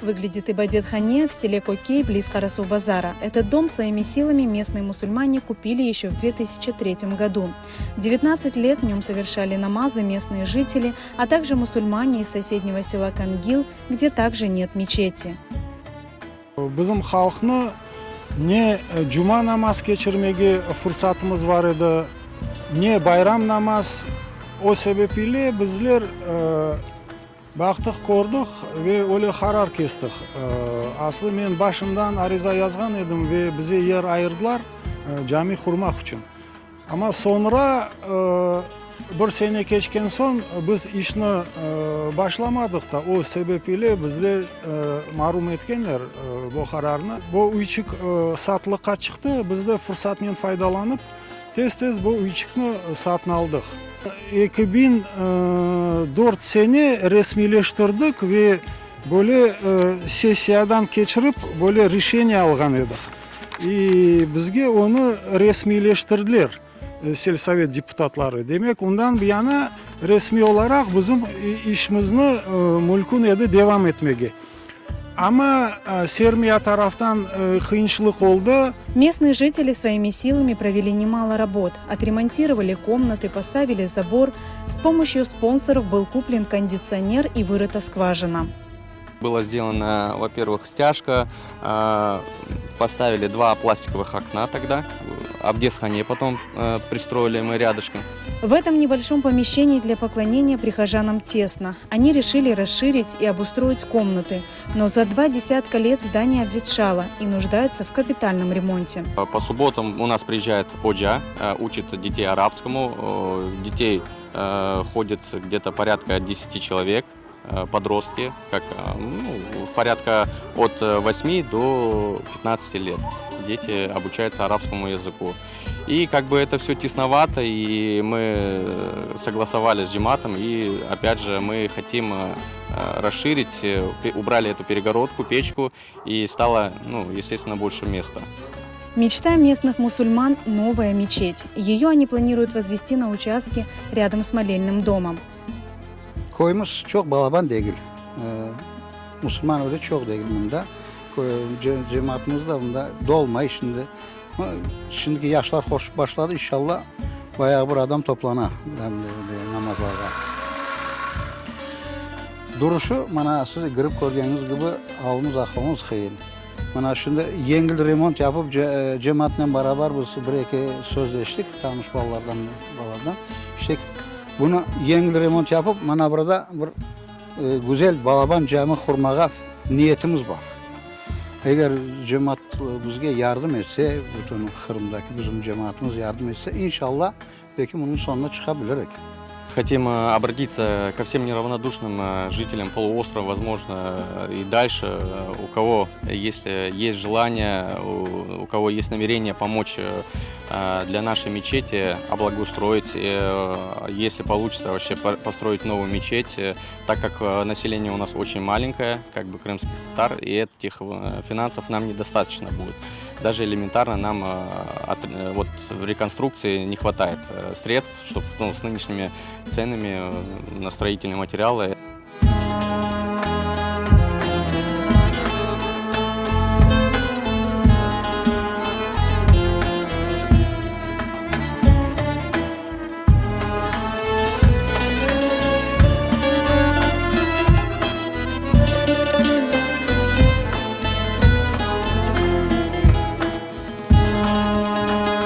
выглядит Ибадет-Хане в селе Кокей близ Карасу-Базара. Этот дом своими силами местные мусульмане купили еще в 2003 году. 19 лет в нем совершали намазы местные жители, а также мусульмане из соседнего села Кангил, где также нет мечети. Bizim xalqni ne cuma namaz geçirmege fırsatımız var edi, ne bayram namaz. O sebeple bizler baktık, gördük ve öyle karar kestik. Aslı men başından ariza yazgan edim ve bize yer ayırdılar cami kurmak için. Ama sonra bir sene geçken son biz işini başlamadık da o sebeple bizde marum etkenler bu kararını. Bu uyçuk satılığa çıktı. Biz de fırsatından faydalanıp tez bu uyçuknu satın aldık. 2004 sene resmileştirdik ve böyle sessiyadan geçirip böyle решение algan edik. Bizge onu resmileştirdiler. Selsavет депутатлары. Demek ondan bir yana resmi olarak bizim işimizni mülkün edi devam etmege. Ama Сермия taraftan kıyınçılık oldu. Местные жители своими силами провели немало работ. Отремонтировали комнаты, поставили забор. С помощью спонсоров был куплен кондиционер и вырыта скважина. Было сделано, во-первых, стяжка, поставили 2 пластиковых окна тогда, Абдес-Хане потом пристроили мы рядышком. В этом небольшом помещении для поклонения прихожанам тесно. Они решили расширить и обустроить комнаты. Но за 20 лет здание обветшало и нуждается в капитальном ремонте. По субботам у нас приезжает ходжа, учит детей арабскому. Детей ходит где-то порядка 10 человек. Подростки, порядка от 8 до 15 лет. Дети обучаются арабскому языку. И это все тесновато, и мы согласовали с джематом, и опять же мы хотим расширить, убрали эту перегородку, печку, и стало, естественно, больше места. Мечта местных мусульман – новая мечеть. Ее они планируют возвести на участке рядом с молельным домом. Koyumuz çok balaban değil. Müslüman öyle çok değil bunda. Cemaatimiz de bunda dolmayı şimdi. Şimdiki yaşlar hoş başladı. İnşallah bayağı bir adam toplana namazlarda. Duruşu bana siz girip gördüğünüz gibi alımız aklımız kıyın. Bana şimdi yengil remont yapıp cemaatle beraber biz bir sözleştik. Tanış balalardan. İşte bunu yengil remont yapıp bana burada bir güzel balaban cami kurmaya niyetimiz var. Eğer cemaat bizge yardım etse, bütün Kırım'daki bizim cemaatimiz yardım etse, inşallah belki bunun sonuna çıkabiliriz. Хотим обратиться ко всем неравнодушным жителям полуострова, возможно, и дальше, у кого есть желание, у кого есть намерение помочь для нашей мечети облагоустроить, если получится вообще построить новую мечеть, так как население у нас очень маленькое, крымских татар, и этих финансов нам недостаточно будет. Даже элементарно нам в реконструкции не хватает средств, чтобы с нынешними ценами на строительные материалы.